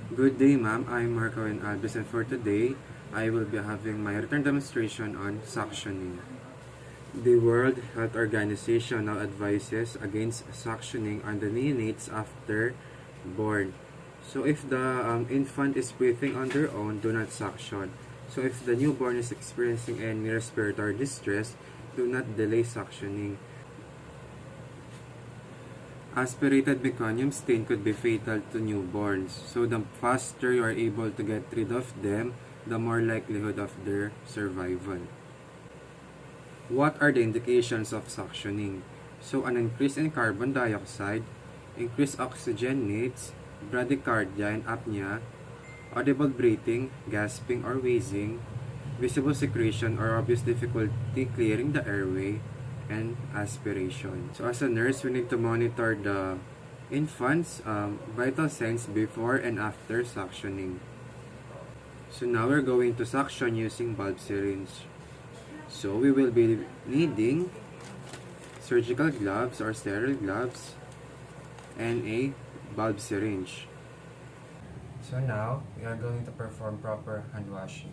Good day, ma'am. I'm Marco and Albus, and for today, I will be having my return demonstration on suctioning. The World Health Organization now advises against suctioning on the neonates after born. So if the infant is breathing on their own, do not suction. So if the newborn is experiencing any respiratory distress, do not delay suctioning. Aspirated meconium stain could be fatal to newborns. So the faster you are able to get rid of them, the more likelihood of their survival. What are the indications of suctioning? So an increase in carbon dioxide, increased oxygen needs, bradycardia and apnea, audible breathing, gasping or wheezing, visible secretion or obvious difficulty clearing the airway, and aspiration. So as a nurse, we need to monitor the infant's vital signs before and after suctioning. So now we're going to suction using bulb syringe. So we will be needing surgical gloves or sterile gloves and a bulb syringe. So now we are going to perform proper hand washing.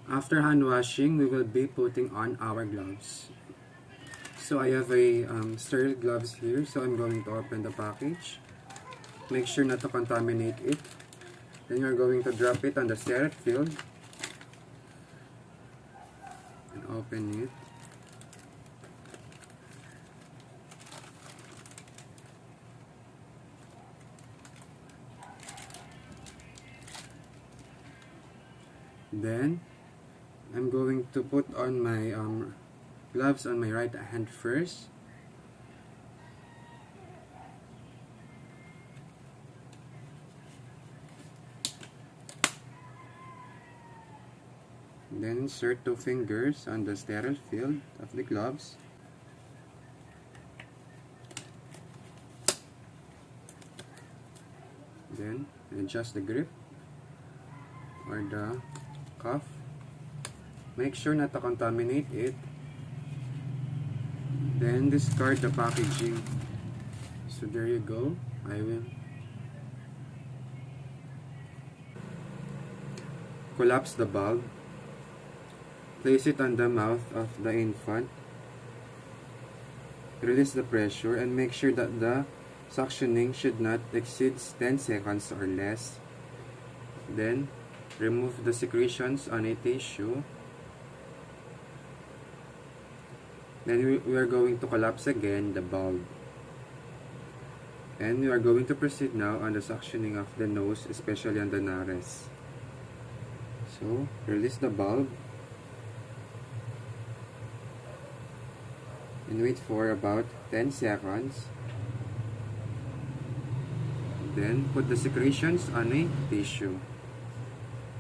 After hand washing, we will be putting on our gloves. So I have a sterile gloves here, so I'm going to open the package. Make sure not to contaminate it. Then you're going to drop it on the sterile field and open it. Then I'm going to put on my gloves on my right hand first. Then insert 2 fingers on the sterile field of the gloves. Then adjust the grip or the cuff. Make sure not to contaminate it. Then discard the packaging. So there you go. I will collapse the bulb. Place it on the mouth of the infant. Release the pressure and make sure that the suctioning should not exceed 10 seconds or less. Then remove the secretions on a tissue. Then we are going to collapse again the bulb. And we are going to proceed now on the suctioning of the nose, especially on the nares. So, release the bulb. And wait for about 10 seconds. Then, put the secretions on a tissue.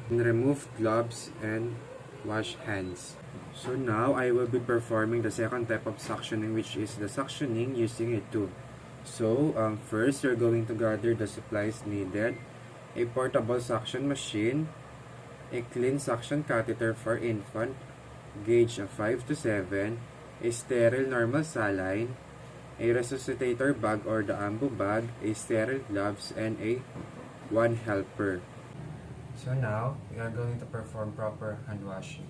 And remove gloves and wash hands. So now, I will be performing the second type of suctioning, which is the suctioning using a tube. So, first, you're going to gather the supplies needed. A portable suction machine, a clean suction catheter for infant, gauge of 5 to 7, a sterile normal saline, a resuscitator bag or the ambu bag, a sterile gloves, and a one helper. So now, we are going to perform proper hand washing.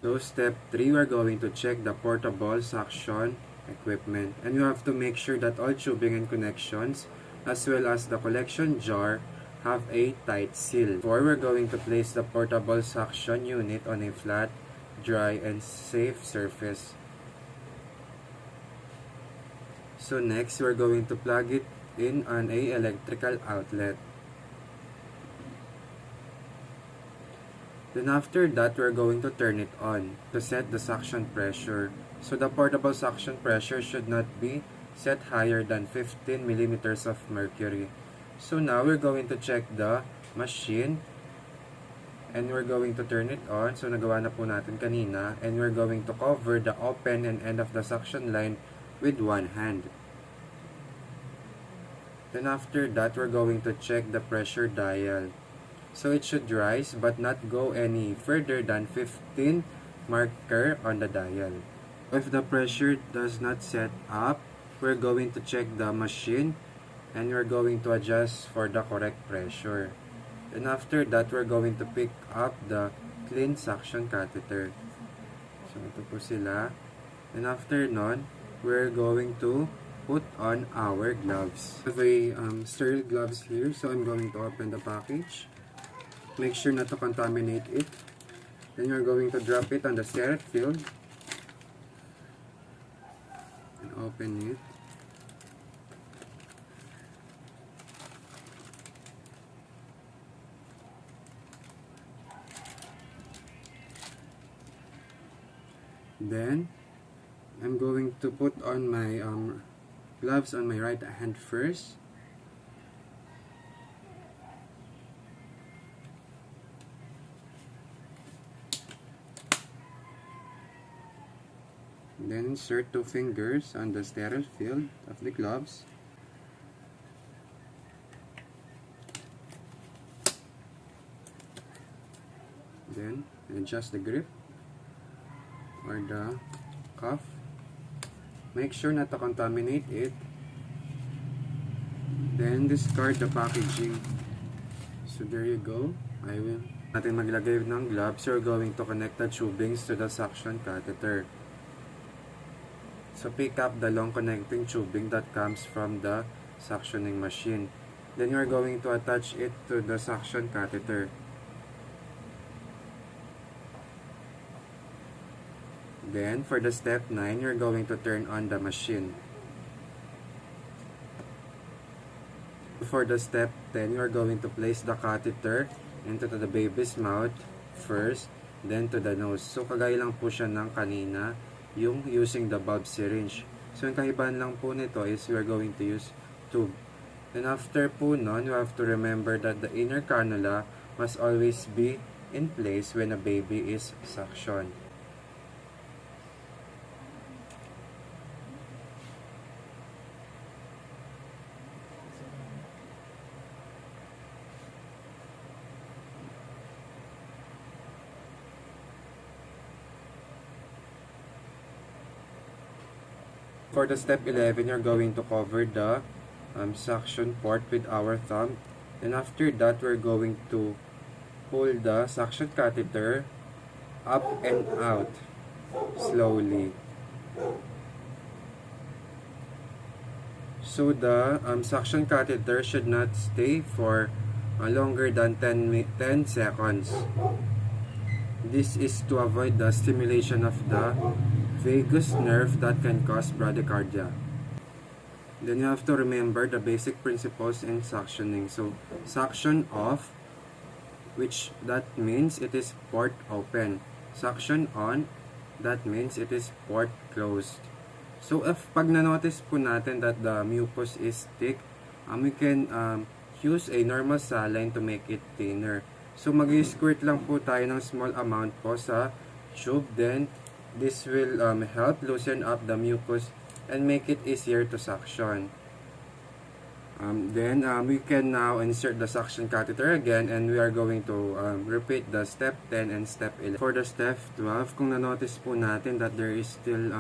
So step 3, we're going to check the portable suction equipment. And you have to make sure that all tubing and connections, as well as the collection jar, have a tight seal. 4, we're going to place the portable suction unit on a flat, dry, and safe surface. So next, we're going to plug it in on a electrical outlet. Then after that, we're going to turn it on to set the suction pressure. So the portable suction pressure should not be set higher than 15 millimeters of mercury. So now we're going to check the machine and we're going to turn it on. So nagawa na po natin kanina, and we're going to cover the open and end of the suction line with one hand. Then after that, we're going to check the pressure dial. So it should rise but not go any further than 15 marker on the dial. If the pressure does not set up, we're going to check the machine and we're going to adjust for the correct pressure. And after that, we're going to pick up the clean suction catheter. So ito po sila. And after nun, we're going to put on our gloves. I have a sterile gloves here, so I'm going to open the package. Make sure not to contaminate it. Then you're going to drop it on the sterile field and open it. Then I'm going to put on my gloves on my right hand first. Then insert 2 fingers on the sterile field of the gloves. Then adjust the grip or the cuff. Make sure not to contaminate it. Then discard the packaging. So there you go. I will natin maglagay ng gloves. You're going to connect the tubings to the suction catheter. So pick up the long connecting tubing that comes from the suctioning machine. Then you're going to attach it to the suction catheter. Then for the step 9, you're going to turn on the machine. For the step 10, you're going to place the catheter into the baby's mouth first, then to the nose. So kagaya lang po siya ng kanina, yung using the bulb syringe. So yung kahibahan lang po nito is we are going to use tube. Then after po nun, you have to remember that the inner cannula must always be in place when a baby is suctioned. For the step 11, you're going to cover the suction port with our thumb. And after that, we're going to pull the suction catheter up and out slowly. So the suction catheter should not stay for longer than 10 seconds. This is to avoid the stimulation of the vagus nerve that can cause bradycardia. Then you have to remember the basic principles in suctioning. So suction off, which that means it is port open. Suction on, that means it is port closed. So if pag na-notice po natin that the mucus is thick, we can use a normal saline to make it thinner. So mag-squirt lang po tayo ng small amount po sa tube. Then this will help loosen up the mucus and make it easier to suction. Then we can now insert the suction catheter again, and we are going to repeat the step 10 and step 11. For the step 12, kung na-notice po natin that there is still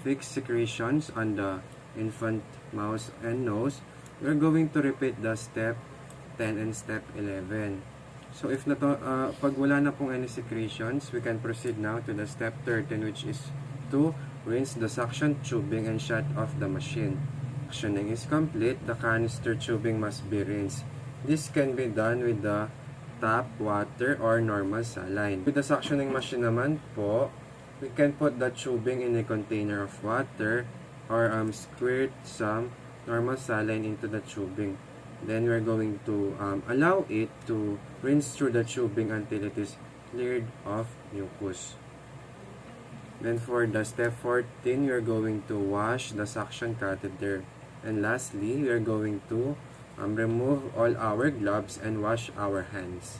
thick secretions on the infant mouth and nose, we're going to repeat the step 10 and step 11. So if pag wala na pong any secretions, we can proceed now to the step 13, which is to rinse the suction tubing and shut off the machine. Suctioning is complete, the canister tubing must be rinsed. This can be done with the tap water or normal saline. With the suctioning machine naman po, we can put the tubing in a container of water or squirt some normal saline into the tubing. Then we're going to allow it to rinse through the tubing until it is cleared of mucus. Then for the step 14, we're going to wash the suction catheter. And lastly, we are going to remove all our gloves and wash our hands.